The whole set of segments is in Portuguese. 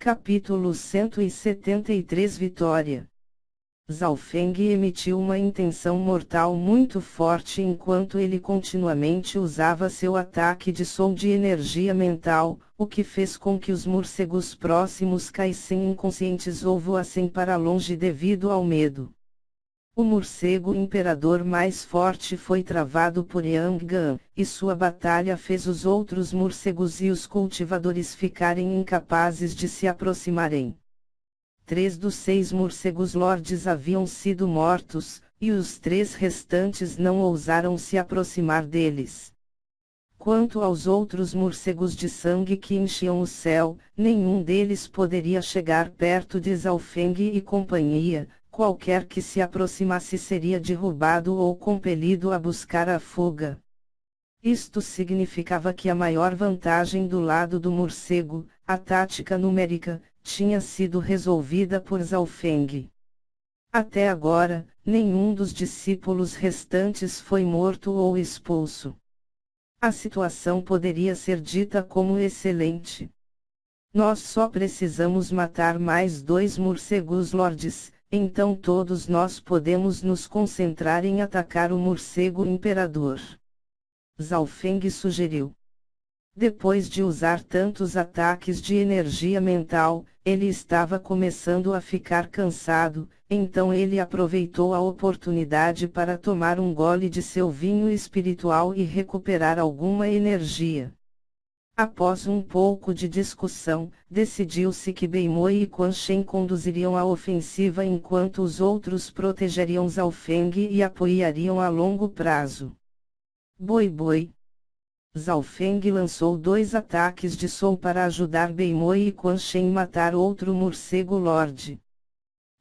Capítulo 173 Vitória. Zhao Feng emitiu uma intenção mortal muito forte enquanto ele continuamente usava seu ataque de som de energia mental, o que fez com que os morcegos próximos caíssem inconscientes ou voassem para longe devido ao medo. O morcego imperador mais forte foi travado por Yang Gan, e sua batalha fez os outros morcegos e os cultivadores ficarem incapazes de se aproximarem. 3 dos 6 morcegos lordes haviam sido mortos, e os 3 restantes não ousaram se aproximar deles. Quanto aos outros morcegos de sangue que enchiam o céu, nenhum deles poderia chegar perto de Zhao Feng e companhia. Qualquer que se aproximasse seria derrubado ou compelido a buscar a fuga. Isto significava que a maior vantagem do lado do morcego, a tática numérica, tinha sido resolvida por Zhao Feng. Até agora, nenhum dos discípulos restantes foi morto ou expulso. A situação poderia ser dita como excelente. Nós só precisamos matar mais 2 morcegos lordes. Então todos nós podemos nos concentrar em atacar o morcego imperador. Zhao Feng sugeriu. Depois de usar tantos ataques de energia mental, ele estava começando a ficar cansado, então ele aproveitou a oportunidade para tomar um gole de seu vinho espiritual e recuperar alguma energia. Após um pouco de discussão, decidiu-se que Beimoi e Quan Shen conduziriam a ofensiva enquanto os outros protegeriam Zhao Feng e apoiariam a longo prazo. Boi boi. Zhao Feng lançou 2 ataques de som para ajudar Beimoi e Quan Shen matar outro morcego lorde.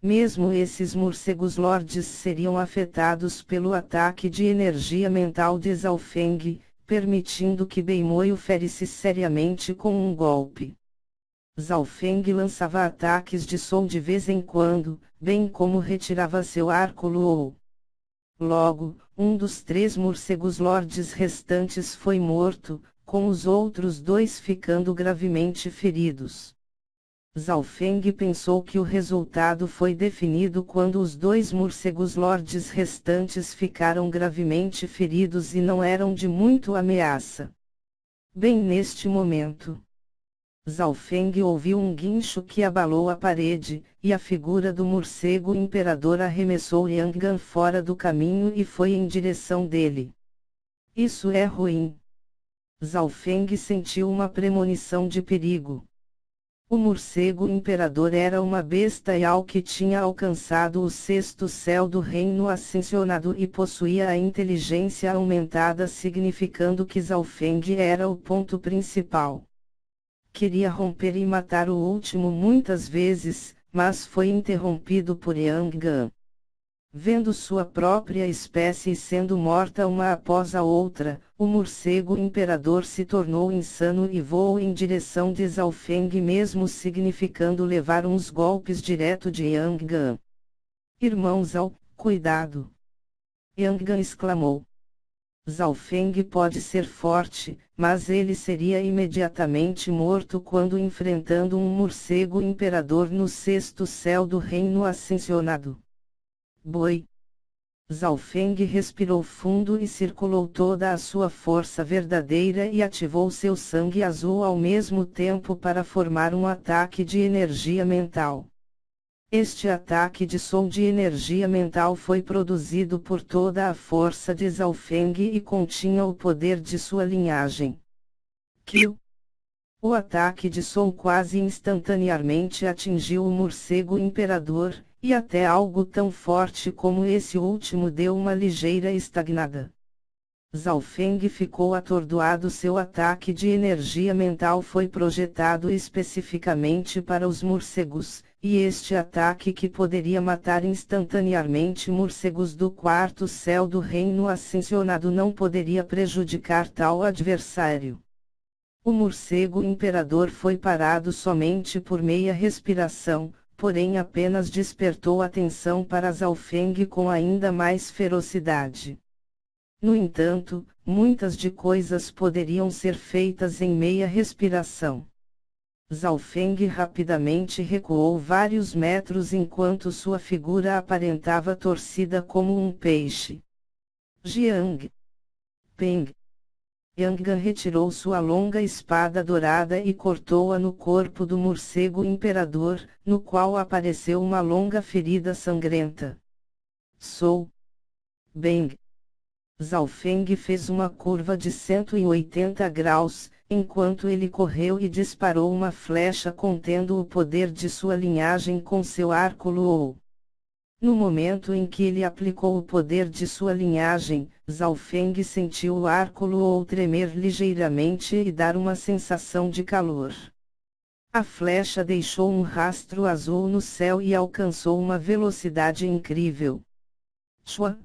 Mesmo esses morcegos lordes seriam afetados pelo ataque de energia mental de Zhao Feng, permitindo que Beimoi o ferisse seriamente com um golpe. Zhao Feng lançava ataques de som de vez em quando, bem como retirava seu arco Luo. Logo, um dos 3 morcegos lordes restantes foi morto, com os outros 2 ficando gravemente feridos. Zhao Feng pensou que o resultado foi definido quando os 2 morcegos lordes restantes ficaram gravemente feridos e não eram de muito ameaça. Bem neste momento, Zhao Feng ouviu um guincho que abalou a parede, e a figura do morcego imperador arremessou Yang Gan fora do caminho e foi em direção dele. Isso é ruim. Zhao Feng sentiu uma premonição de perigo. O morcego imperador era uma bestial que tinha alcançado o 6º céu do reino ascensionado e possuía a inteligência aumentada, significando que Zhao Feng era o ponto principal. Queria romper e matar o último muitas vezes, mas foi interrompido por Yang Gan. Vendo sua própria espécie sendo morta uma após a outra, o morcego imperador se tornou insano e voou em direção de Zhao Feng, mesmo significando levar uns golpes direto de Yang Gan. Irmão Zhao, cuidado! Yang Gan exclamou. Zhao Feng pode ser forte, mas ele seria imediatamente morto quando enfrentando um morcego imperador no 6º céu do reino ascensionado. Boi. Zhao Feng respirou fundo e circulou toda a sua força verdadeira e ativou seu sangue azul ao mesmo tempo para formar um ataque de energia mental. Este ataque de som de energia mental foi produzido por toda a força de Zhao Feng e continha o poder de sua linhagem. Kill. O ataque de som quase instantaneamente atingiu o morcego imperador, e até algo tão forte como esse último deu uma ligeira estagnada. Zhao Feng ficou atordoado. Seu ataque de energia mental foi projetado especificamente para os morcegos, e este ataque que poderia matar instantaneamente morcegos do 4º céu do reino ascensionado não poderia prejudicar tal adversário. O morcego imperador foi parado somente por meia respiração, porém apenas despertou atenção para Zhao Feng com ainda mais ferocidade. No entanto, muitas de coisas poderiam ser feitas em meia respiração. Zhao Feng rapidamente recuou vários metros enquanto sua figura aparentava torcida como um peixe. Jiang Peng. Yang retirou sua longa espada dourada e cortou-a no corpo do morcego imperador, no qual apareceu uma longa ferida sangrenta. Sou Beng. Zhao Feng fez uma curva de 180 graus, enquanto ele correu e disparou uma flecha contendo o poder de sua linhagem com seu arco Luo. No momento em que ele aplicou o poder de sua linhagem, Zhao Feng sentiu o arco Luo tremer ligeiramente e dar uma sensação de calor. A flecha deixou um rastro azul no céu e alcançou uma velocidade incrível. Chua!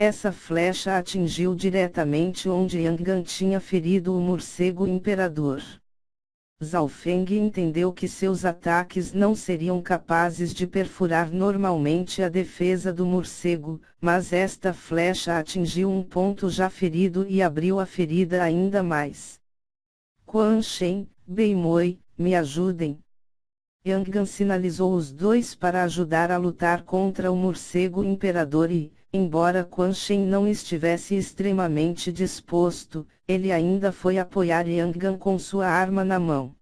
Essa flecha atingiu diretamente onde Yang tinha ferido o morcego imperador. Zhao Feng entendeu que seus ataques não seriam capazes de perfurar normalmente a defesa do morcego, mas esta flecha atingiu um ponto já ferido e abriu a ferida ainda mais. Quan Shen, Beimoi, me ajudem. Yang sinalizou os dois para ajudar a lutar contra o morcego imperador e, embora Quan Shen não estivesse extremamente disposto, ele ainda foi apoiar Yang com sua arma na mão.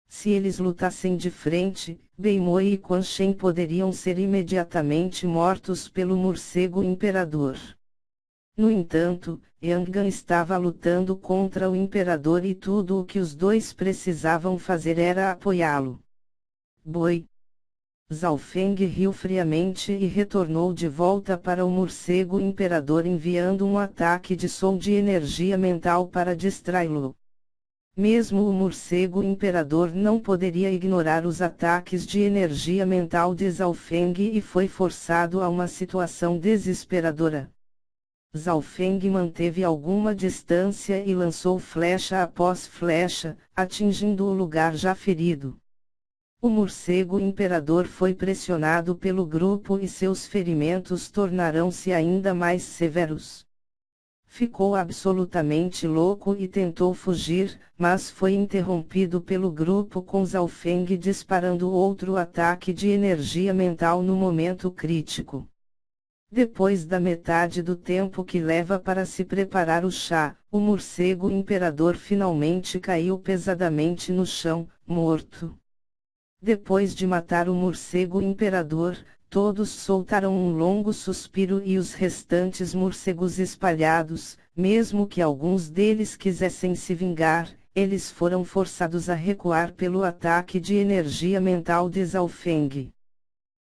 Se eles lutassem de frente, Beimoi e Quan Shen poderiam ser imediatamente mortos pelo morcego imperador. No entanto, Yang estava lutando contra o imperador e tudo o que os dois precisavam fazer era apoiá-lo. Boi. Zhao Feng riu friamente e retornou de volta para o morcego imperador enviando um ataque de som de energia mental para distraí-lo. Mesmo o morcego imperador não poderia ignorar os ataques de energia mental de Zhao Feng e foi forçado a uma situação desesperadora. Zhao Feng manteve alguma distância e lançou flecha após flecha, atingindo o lugar já ferido. O morcego imperador foi pressionado pelo grupo e seus ferimentos tornarão-se ainda mais severos. Ficou absolutamente louco e tentou fugir, mas foi interrompido pelo grupo com Zhao Feng disparando outro ataque de energia mental no momento crítico. Depois da metade do tempo que leva para se preparar o chá, o morcego imperador finalmente caiu pesadamente no chão, morto. Depois de matar o morcego imperador, todos soltaram um longo suspiro e os restantes morcegos espalhados, mesmo que alguns deles quisessem se vingar, eles foram forçados a recuar pelo ataque de energia mental de Zhao Feng.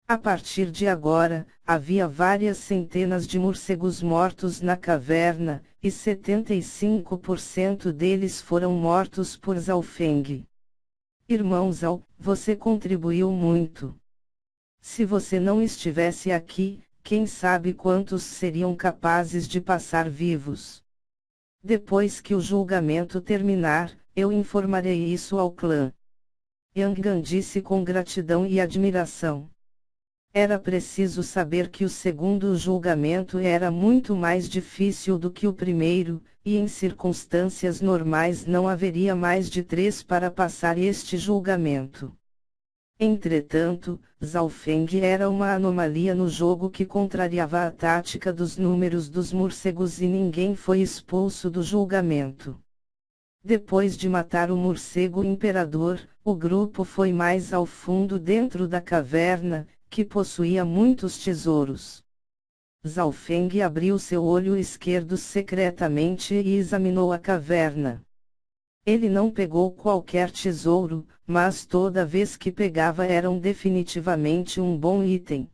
A partir de agora, havia várias centenas de morcegos mortos na caverna, e 75% deles foram mortos por Zhao Feng. Irmão Zhao, você contribuiu muito. Se você não estivesse aqui, quem sabe quantos seriam capazes de passar vivos. Depois que o julgamento terminar, eu informarei isso ao clã. Yang disse com gratidão e admiração. Era preciso saber que o segundo julgamento era muito mais difícil do que o primeiro, e em circunstâncias normais não haveria mais de 3 para passar este julgamento. Entretanto, Zhao Feng era uma anomalia no jogo que contrariava a tática dos números dos morcegos e ninguém foi expulso do julgamento. Depois de matar o morcego imperador, o grupo foi mais ao fundo dentro da caverna, que possuía muitos tesouros. Zhao Feng abriu seu olho esquerdo secretamente e examinou a caverna. Ele não pegou qualquer tesouro, mas toda vez que pegava eram definitivamente um bom item.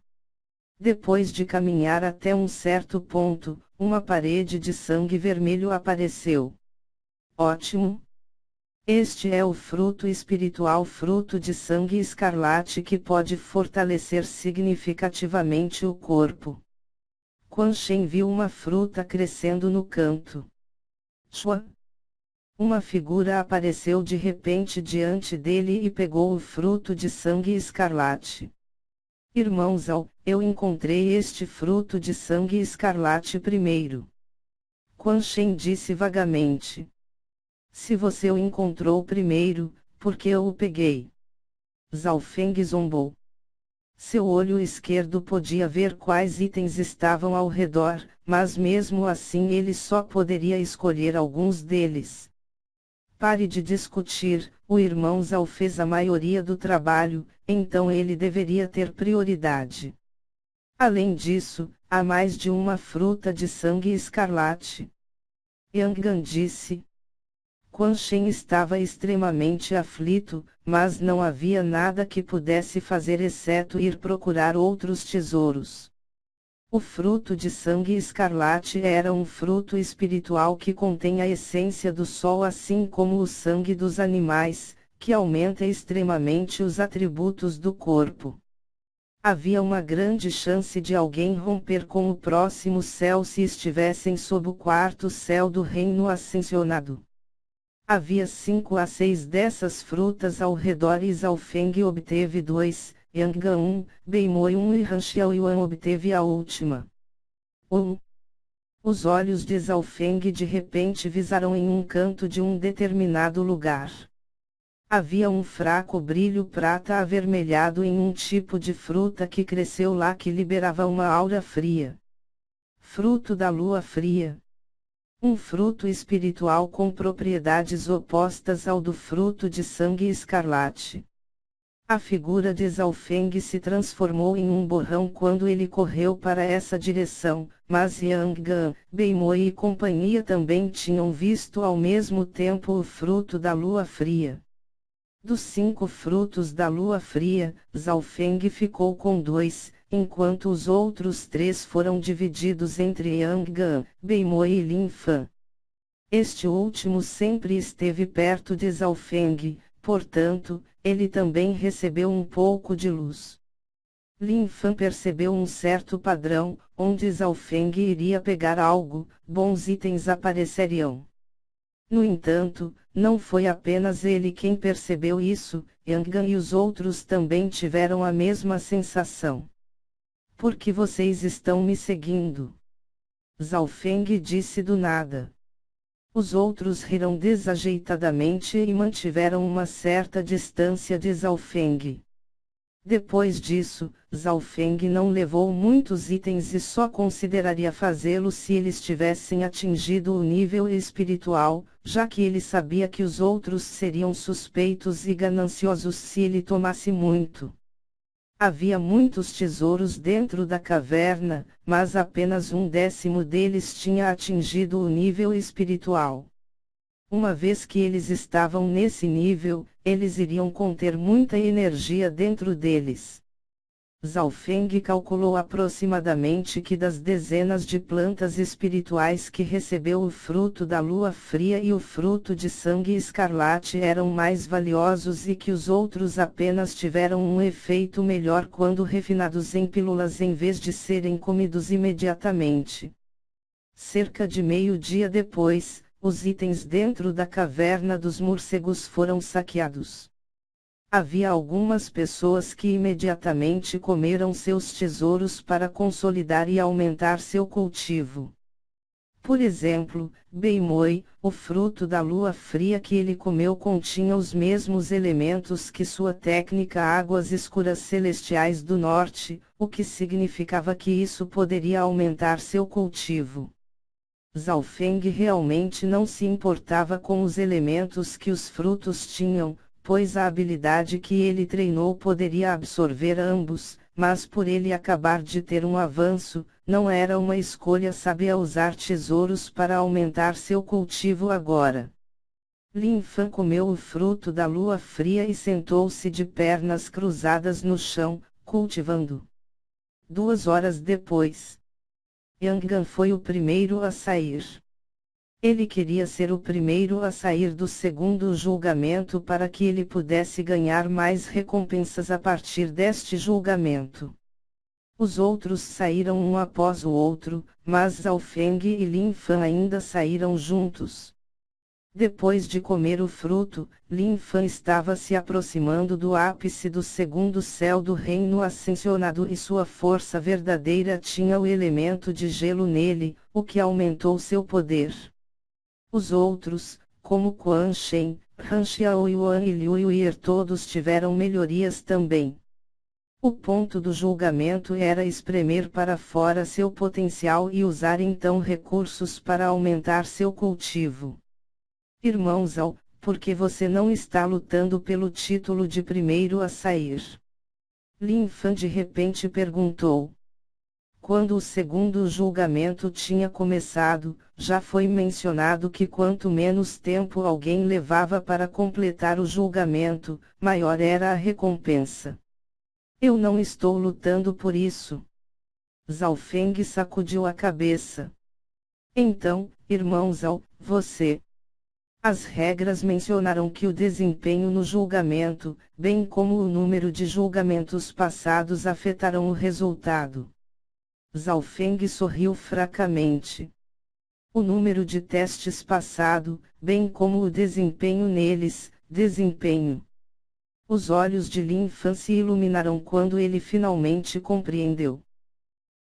Depois de caminhar até um certo ponto, uma parede de sangue vermelho apareceu. Ótimo! Este é o fruto espiritual, fruto de sangue escarlate que pode fortalecer significativamente o corpo. Quan Shen viu uma fruta crescendo no canto. Shua! Uma figura apareceu de repente diante dele e pegou o fruto de sangue escarlate. Irmão Zhao, eu encontrei este fruto de sangue escarlate primeiro. Quan Shen disse vagamente. Se você o encontrou primeiro, Porque eu o peguei. Zhao Feng zombou. Seu olho esquerdo podia ver quais itens estavam ao redor, mas mesmo assim ele só poderia escolher alguns deles. Pare de discutir, o irmão Zhao fez a maioria do trabalho, então ele deveria ter prioridade. Além disso, há mais de uma fruta de sangue escarlate. Yang Gan disse. Quan Shen estava extremamente aflito, mas não havia nada que pudesse fazer exceto ir procurar outros tesouros. O fruto de sangue escarlate era um fruto espiritual que contém a essência do sol assim como o sangue dos animais, que aumenta extremamente os atributos do corpo. Havia uma grande chance de alguém romper com o próximo céu se estivessem sob o quarto céu do reino ascensionado. Havia 5 a 6 dessas frutas ao redor e Zhao Feng obteve 2, Yang Gan 1, Beimoi 1 e Han Xiaoyuan obteve a última. 1. Os olhos de Zhao Feng de repente visaram em um canto de um determinado lugar. Havia um fraco brilho prata avermelhado em um tipo de fruta que cresceu lá que liberava uma aura fria. Fruto da lua fria. Um fruto espiritual com propriedades opostas ao do fruto de sangue escarlate. A figura de Zhao Feng se transformou em um borrão quando ele correu para essa direção, mas Yang Gan, Beimoi e companhia também tinham visto ao mesmo tempo o fruto da lua fria. Dos 5 frutos da lua fria, Zhao Feng ficou com 2, enquanto os outros 3 foram divididos entre Yang Gan, Beimoi e Lin Fan. Este último sempre esteve perto de Zhao Feng, portanto, ele também recebeu um pouco de luz. Lin Fan percebeu um certo padrão, onde Zhao Feng iria pegar algo, bons itens apareceriam. No entanto, não foi apenas ele quem percebeu isso, Yang Gan e os outros também tiveram a mesma sensação. Por que vocês estão me seguindo? Zhao Feng disse do nada. Os outros riram desajeitadamente e mantiveram uma certa distância de Zhao Feng. Depois disso, Zhao Feng não levou muitos itens e só consideraria fazê-lo se eles tivessem atingido o nível espiritual, já que ele sabia que os outros seriam suspeitos e gananciosos se ele tomasse muito. Havia muitos tesouros dentro da caverna, mas apenas 1/10 deles tinha atingido o nível espiritual. Uma vez que eles estavam nesse nível, eles iriam conter muita energia dentro deles. Zhao Feng calculou aproximadamente que das dezenas de plantas espirituais que recebeu o fruto da lua fria e o fruto de sangue escarlate eram mais valiosos e que os outros apenas tiveram um efeito melhor quando refinados em pílulas em vez de serem comidos imediatamente. Cerca de meio-dia depois, os itens dentro da caverna dos morcegos foram saqueados. Havia algumas pessoas que imediatamente comeram seus tesouros para consolidar e aumentar seu cultivo. Por exemplo, Beimoi, o fruto da lua fria que ele comeu continha os mesmos elementos que sua técnica Águas Escuras Celestiais do Norte, o que significava que isso poderia aumentar seu cultivo. Zhao Feng realmente não se importava com os elementos que os frutos tinham, pois a habilidade que ele treinou poderia absorver ambos, mas por ele acabar de ter um avanço, não era uma escolha sábia usar tesouros para aumentar seu cultivo agora. Lin Fan comeu o fruto da lua fria e sentou-se de pernas cruzadas no chão, cultivando. 2 horas depois, Yang Gan foi o primeiro a sair. Ele queria ser o primeiro a sair do segundo julgamento para que ele pudesse ganhar mais recompensas a partir deste julgamento. Os outros saíram um após o outro, mas Zhao Feng e Lin Fan ainda saíram juntos. Depois de comer o fruto, Lin Fan estava se aproximando do ápice do segundo céu do reino ascensionado e sua força verdadeira tinha o elemento de gelo nele, o que aumentou seu poder. Os outros, como Quan Shen, Han Xiao Yuan e Liu Yuer todos tiveram melhorias também. O ponto do julgamento era espremer para fora seu potencial e usar então recursos para aumentar seu cultivo. Irmão Zhao, por que você não está lutando pelo título de primeiro a sair? Lin Fan de repente perguntou. Quando o segundo julgamento tinha começado, já foi mencionado que quanto menos tempo alguém levava para completar o julgamento, maior era a recompensa. Eu não estou lutando por isso. Zhao Feng sacudiu a cabeça. Então, irmão Zhao, você... As regras mencionaram que o desempenho no julgamento, bem como o número de julgamentos passados afetarão o resultado. Zhao Feng sorriu fracamente. O número de testes passado, bem como o desempenho neles, desempenho. Os olhos de Lin Fan se iluminaram quando ele finalmente compreendeu.